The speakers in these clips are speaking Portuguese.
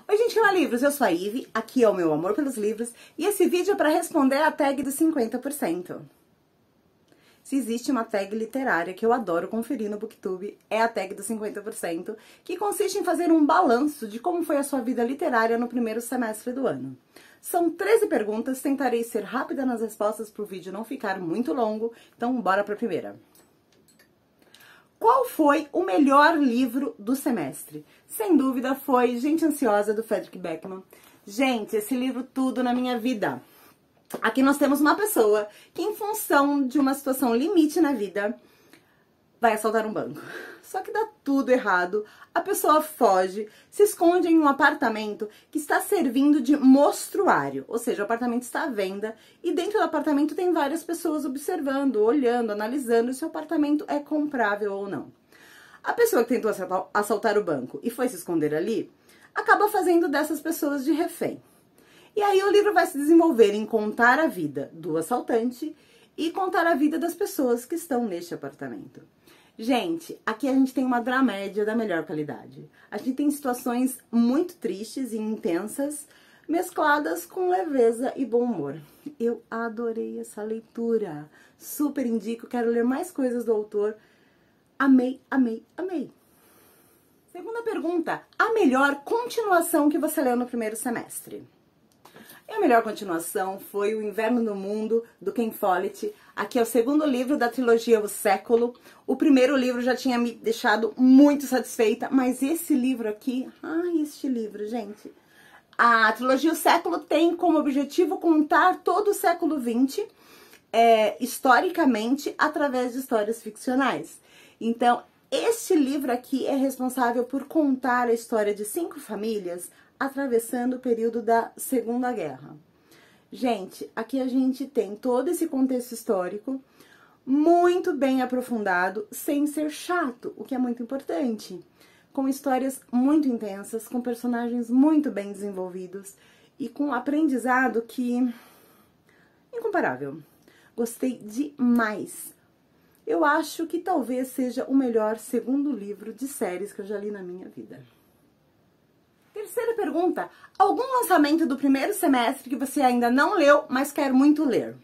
Oi gente que ama livros, eu sou a Ive, aqui é o meu amor pelos livros e esse vídeo é para responder a tag dos 50%. Se existe uma tag literária que eu adoro conferir no Booktube, é a tag dos 50%, que consiste em fazer um balanço de como foi a sua vida literária no primeiro semestre do ano. São 13 perguntas, tentarei ser rápida nas respostas para o vídeo não ficar muito longo, então bora para a primeira. Qual foi o melhor livro do semestre? Sem dúvida foi Gente Ansiosa, do Frederick Backman. Gente, esse livro tudo na minha vida. Aqui nós temos uma pessoa que, em função de uma situação limite na vida, vai assaltar um banco. Só que dá tudo errado, a pessoa foge, se esconde em um apartamento que está servindo de mostruário. Ou seja, o apartamento está à venda e dentro do apartamento tem várias pessoas observando, olhando, analisando se o apartamento é comprável ou não. A pessoa que tentou assaltar o banco e foi se esconder ali, acaba fazendo dessas pessoas de refém. E aí o livro vai se desenvolver em contar a vida do assaltante e contar a vida das pessoas que estão neste apartamento. Gente, aqui a gente tem uma dramédia da melhor qualidade. A gente tem situações muito tristes e intensas, mescladas com leveza e bom humor. Eu adorei essa leitura. Super indico, quero ler mais coisas do autor. Amei, amei, amei. Segunda pergunta, a melhor continuação que você leu no primeiro semestre? E a melhor continuação foi O Inverno no Mundo, do Ken Follett. Aqui é o segundo livro da trilogia O Século. O primeiro livro já tinha me deixado muito satisfeita, mas esse livro aqui... Ai, este livro, gente. A trilogia O Século tem como objetivo contar todo o século XX, historicamente, através de histórias ficcionais. Então, este livro aqui é responsável por contar a história de 5 famílias atravessando o período da Segunda Guerra. Gente, aqui a gente tem todo esse contexto histórico muito bem aprofundado, sem ser chato, o que é muito importante. Com histórias muito intensas, com personagens muito bem desenvolvidos e com um aprendizado que... incomparável. Gostei demais. Eu acho que talvez seja o melhor segundo livro de séries que eu já li na minha vida. Terceira pergunta, algum lançamento do primeiro semestre que você ainda não leu, mas quer muito ler?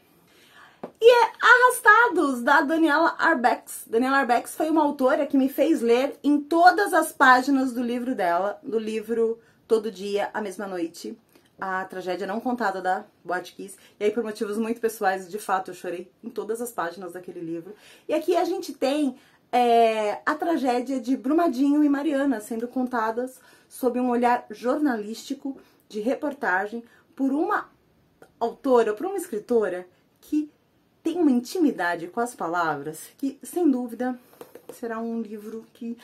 E é Arrastados, da Daniela Arbex. Daniela Arbex foi uma autora que me fez ler em todas as páginas do livro dela, do livro Todo Dia, a Mesma Noite, a tragédia não contada da Boate Kiss. E aí, por motivos muito pessoais, de fato, eu chorei em todas as páginas daquele livro. E aqui a gente tem a tragédia de Brumadinho e Mariana sendo contadas sob um olhar jornalístico, de reportagem, por uma autora, por uma escritora que tem uma intimidade com as palavras que, sem dúvida, será um livro que,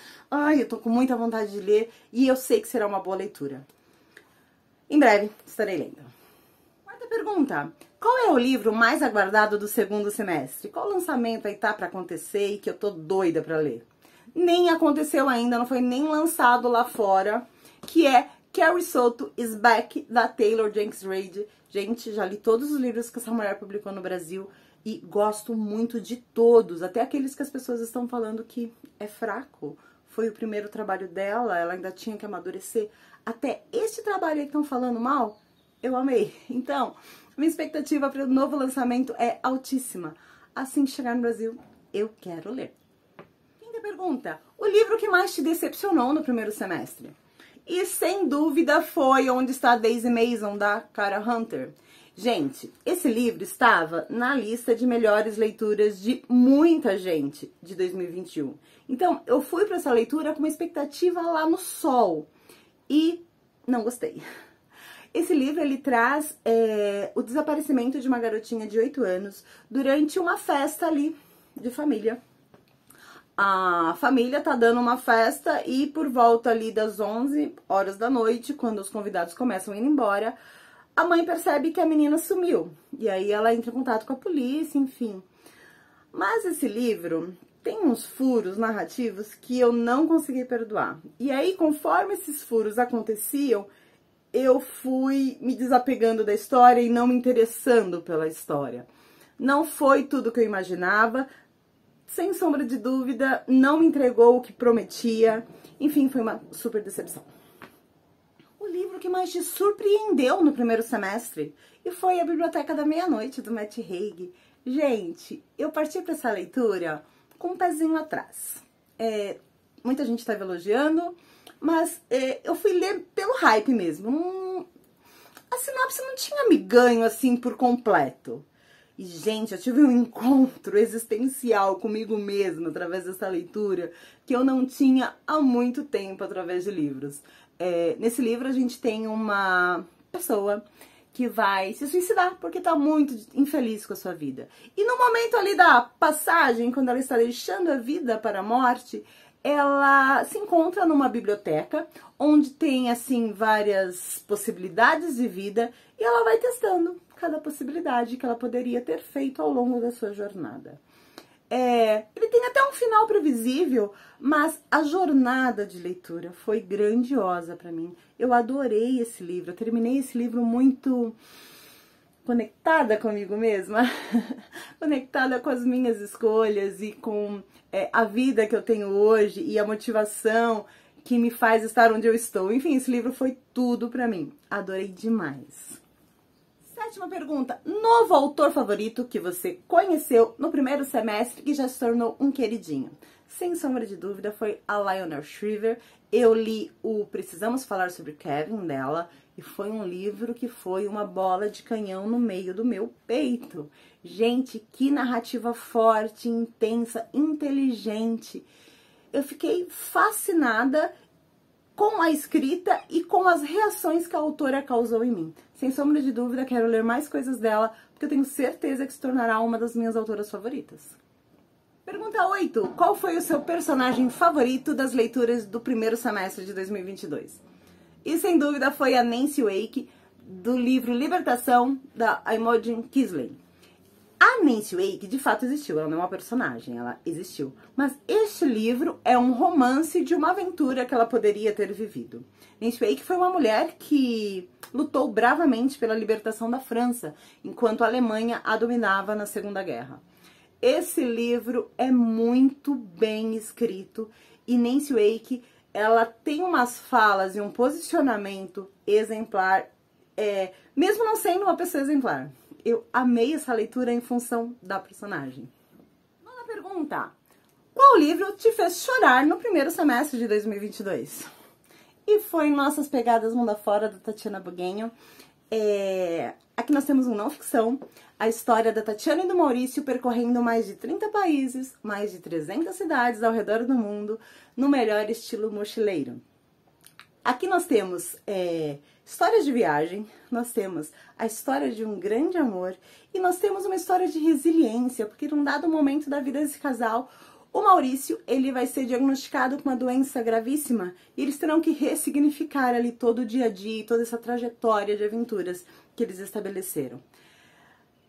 eu tô com muita vontade de ler e eu sei que será uma boa leitura. Em breve estarei lendo. Quarta pergunta, qual é o livro mais aguardado do segundo semestre? Qual lançamento aí tá pra acontecer e que eu tô doida pra ler? Nem aconteceu ainda, não foi nem lançado lá fora, que é Carrie Soto is Back, da Taylor Jenkins Reid. Gente, já li todos os livros que essa mulher publicou no Brasil e gosto muito de todos, até aqueles que as pessoas estão falando que é fraco. Foi o primeiro trabalho dela, ela ainda tinha que amadurecer. Até este trabalho aí que estão falando mal, eu amei. Então, minha expectativa para o novo lançamento é altíssima. Assim que chegar no Brasil, eu quero ler. Quinta pergunta, o livro que mais te decepcionou no primeiro semestre? E sem dúvida foi Onde Está Daisy Mason, da Cara Hunter. Gente, esse livro estava na lista de melhores leituras de muita gente de 2021. Então, eu fui para essa leitura com uma expectativa lá no sol e não gostei. Esse livro, ele traz o desaparecimento de uma garotinha de 8 anos durante uma festa ali de família. A família tá dando uma festa e por volta ali das 11 horas da noite, quando os convidados começam a ir embora, a mãe percebe que a menina sumiu. E aí ela entra em contato com a polícia, enfim. Mas esse livro tem uns furos narrativos que eu não consegui perdoar. E aí, conforme esses furos aconteciam, eu fui me desapegando da história e não me interessando pela história. Não foi tudo que eu imaginava. Sem sombra de dúvida, não me entregou o que prometia. Enfim, foi uma super decepção. O livro livro que mais te surpreendeu no primeiro semestre? E foi A Biblioteca da Meia-Noite, do Matt Haig. Gente, eu parti para essa leitura com um pezinho atrás. Muita gente estava elogiando, mas eu fui ler pelo hype mesmo. A sinopse não tinha me ganho assim por completo. E, gente, eu tive um encontro existencial comigo mesma através dessa leitura que eu não tinha há muito tempo através de livros. Nesse livro a gente tem uma pessoa que vai se suicidar porque tá muito infeliz com a sua vida. E no momento ali da passagem, quando ela está deixando a vida para a morte, ela se encontra numa biblioteca onde tem, assim, várias possibilidades de vida e ela vai testando cada possibilidade que ela poderia ter feito ao longo da sua jornada. Ele tem até um final previsível, mas a jornada de leitura foi grandiosa para mim. Eu adorei esse livro, eu terminei esse livro muito conectada comigo mesma, conectada com as minhas escolhas e com a vida que eu tenho hoje e a motivação que me faz estar onde eu estou. Enfim, esse livro foi tudo pra mim. Adorei demais. Sétima pergunta. Novo autor favorito que você conheceu no primeiro semestre e já se tornou um queridinho? Sem sombra de dúvida, foi a Lionel Shriver. Eu li o Precisamos Falar sobre Kevin dela e foi um livro que foi uma bola de canhão no meio do meu peito. Gente, que narrativa forte, intensa, inteligente. Eu fiquei fascinada com a escrita e com as reações que a autora causou em mim. Sem sombra de dúvida, quero ler mais coisas dela, porque eu tenho certeza que se tornará uma das minhas autoras favoritas. Pergunta 8. Qual foi o seu personagem favorito das leituras do primeiro semestre de 2022? E sem dúvida foi a Nancy Wake, do livro Libertação, da Imogen Kisley. A Nancy Wake, de fato, existiu. Ela não é uma personagem, ela existiu. Mas este livro é um romance de uma aventura que ela poderia ter vivido. Nancy Wake foi uma mulher que lutou bravamente pela libertação da França, enquanto a Alemanha a dominava na Segunda Guerra. Esse livro é muito bem escrito e Nancy Wake, ela tem umas falas e um posicionamento exemplar, mesmo não sendo uma pessoa exemplar. Eu amei essa leitura em função da personagem. Nona pergunta. Qual livro te fez chorar no primeiro semestre de 2022? E foi Nossas Pegadas Mundo Afora, da Tatiana Buguenho. Aqui nós temos um não ficção, a história da Tatiana e do Maurício percorrendo mais de 30 países, mais de 300 cidades ao redor do mundo, no melhor estilo mochileiro. Aqui nós temos histórias de viagem, nós temos a história de um grande amor e nós temos uma história de resiliência, porque num dado momento da vida desse casal, o Maurício, ele vai ser diagnosticado com uma doença gravíssima e eles terão que ressignificar ali todo o dia a dia e toda essa trajetória de aventuras que eles estabeleceram.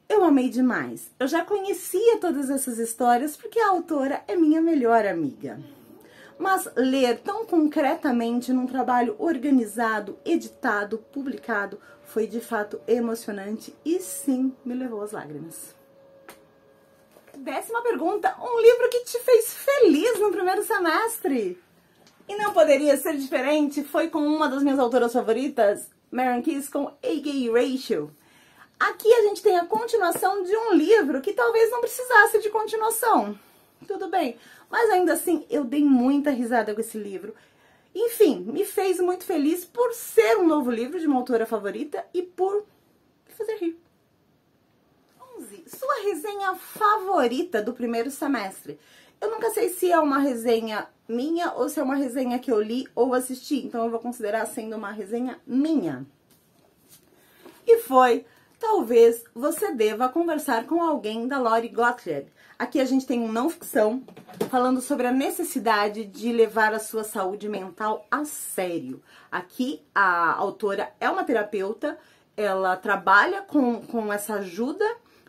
Eu amei demais. Eu já conhecia todas essas histórias porque a autora é minha melhor amiga. Mas ler tão concretamente num trabalho organizado, editado, publicado, foi de fato emocionante e sim, me levou às lágrimas. 10ª pergunta, um livro que te fez feliz no primeiro semestre? E não poderia ser diferente, foi com uma das minhas autoras favoritas, Maren Keyes, com A Gay Rachel. Aqui a gente tem a continuação de um livro que talvez não precisasse de continuação. Tudo bem, mas ainda assim eu dei muita risada com esse livro. Enfim, me fez muito feliz por ser um novo livro de uma autora favorita e por me fazer rir. 11. Sua resenha favorita do primeiro semestre? Eu nunca sei se é uma resenha minha ou se é uma resenha que eu li ou assisti, então eu vou considerar sendo uma resenha minha. E foi Talvez Você Deva Conversar com Alguém, da Lori Gottlieb. Aqui a gente tem um não ficção falando sobre a necessidade de levar a sua saúde mental a sério. Aqui a autora é uma terapeuta, ela trabalha com essa ajuda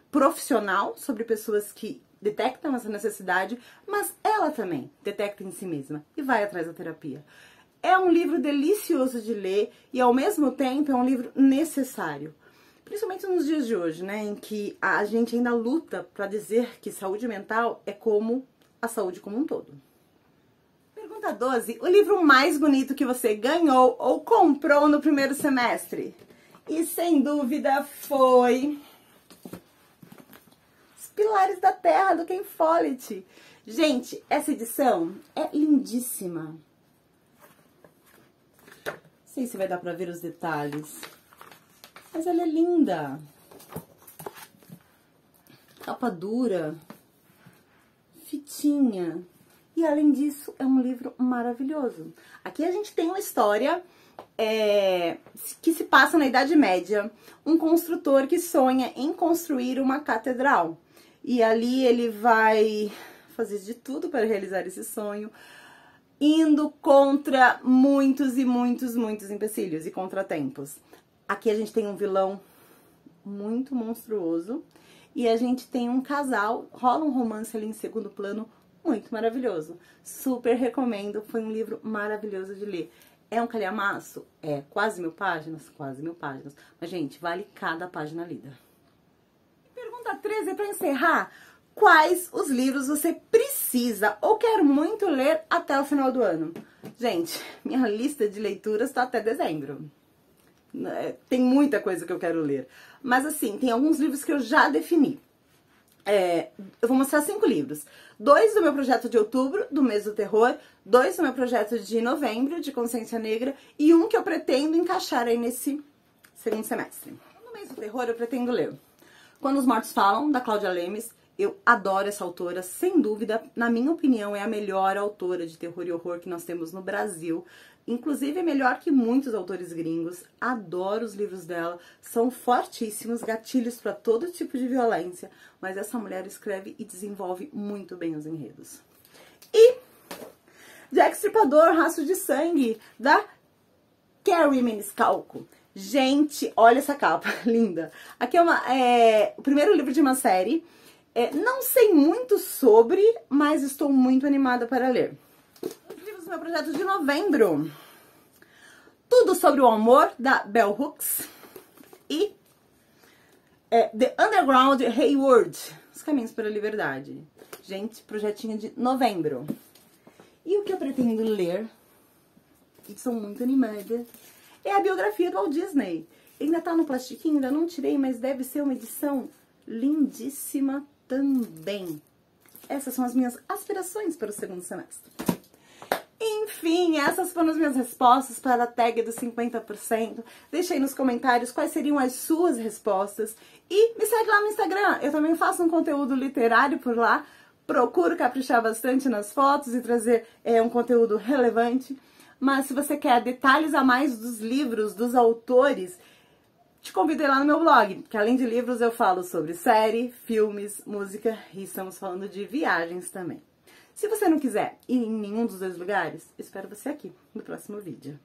profissional sobre pessoas que detectam essa necessidade, mas ela também detecta em si mesma e vai atrás da terapia. É um livro delicioso de ler e ao mesmo tempo é um livro necessário. Principalmente nos dias de hoje, né, em que a gente ainda luta para dizer que saúde mental é como a saúde como um todo. Pergunta 12. O livro mais bonito que você ganhou ou comprou no primeiro semestre? E sem dúvida foi Os Pilares da Terra, do Ken Follett. Gente, essa edição é lindíssima. Não sei se vai dar pra ver os detalhes, mas ela é linda. Capa dura, fitinha. E além disso, é um livro maravilhoso. Aqui a gente tem uma história que se passa na Idade Média. Um construtor que sonha em construir uma catedral. E ali ele vai fazer de tudo para realizar esse sonho, indo contra muitos e muitos empecilhos e contratempos. Aqui a gente tem um vilão muito monstruoso e a gente tem um casal, rola um romance ali em segundo plano muito maravilhoso. Super recomendo, foi um livro maravilhoso de ler. É um calhamaço? É, quase 1000 páginas? Quase 1000 páginas. Mas, gente, vale cada página lida. Pergunta 13, para encerrar. Quais os livros você precisa ou quer muito ler até o final do ano? Gente, minha lista de leituras está até dezembro. Tem muita coisa que eu quero ler. Mas assim, tem alguns livros que eu já defini. Eu vou mostrar 5 livros. 2 do meu projeto de outubro, do mês do terror. 2 do meu projeto de novembro, de consciência negra. E um que eu pretendo encaixar aí nesse segundo semestre. No mês do terror eu pretendo ler Quando os Mortos Falam, da Cláudia Lemes. Eu adoro essa autora, sem dúvida, na minha opinião, é a melhor autora de terror e horror que nós temos no Brasil. Inclusive, é melhor que muitos autores gringos. Adoro os livros dela, são fortíssimos, gatilhos para todo tipo de violência. Mas essa mulher escreve e desenvolve muito bem os enredos. E Jack Stripador, Rastro de Sangue, da Kerri Maniscalco. Gente, olha essa capa, linda. Aqui é o primeiro livro de uma série. Não sei muito sobre, mas estou muito animada para ler. Os livros do meu projeto de novembro. Tudo sobre o Amor, da Bell Hooks. E The Underground Hayward, Os Caminhos para a Liberdade. Gente, projetinho de novembro. E o que eu pretendo ler, e estou muito animada, é a biografia do Walt Disney. Ainda tá no plastiquinho, ainda não tirei, mas deve ser uma edição lindíssima também. Essas são as minhas aspirações para o segundo semestre. Enfim, essas foram as minhas respostas para a tag dos 50%. Deixa aí nos comentários quais seriam as suas respostas. E me segue lá no Instagram. Eu também faço um conteúdo literário por lá. Procuro caprichar bastante nas fotos e trazer um conteúdo relevante. Mas se você quer detalhes a mais dos livros, dos autores, te convido a ir lá no meu blog, que além de livros eu falo sobre série, filmes, música e estamos falando de viagens também. Se você não quiser ir em nenhum dos dois lugares, espero você aqui no próximo vídeo.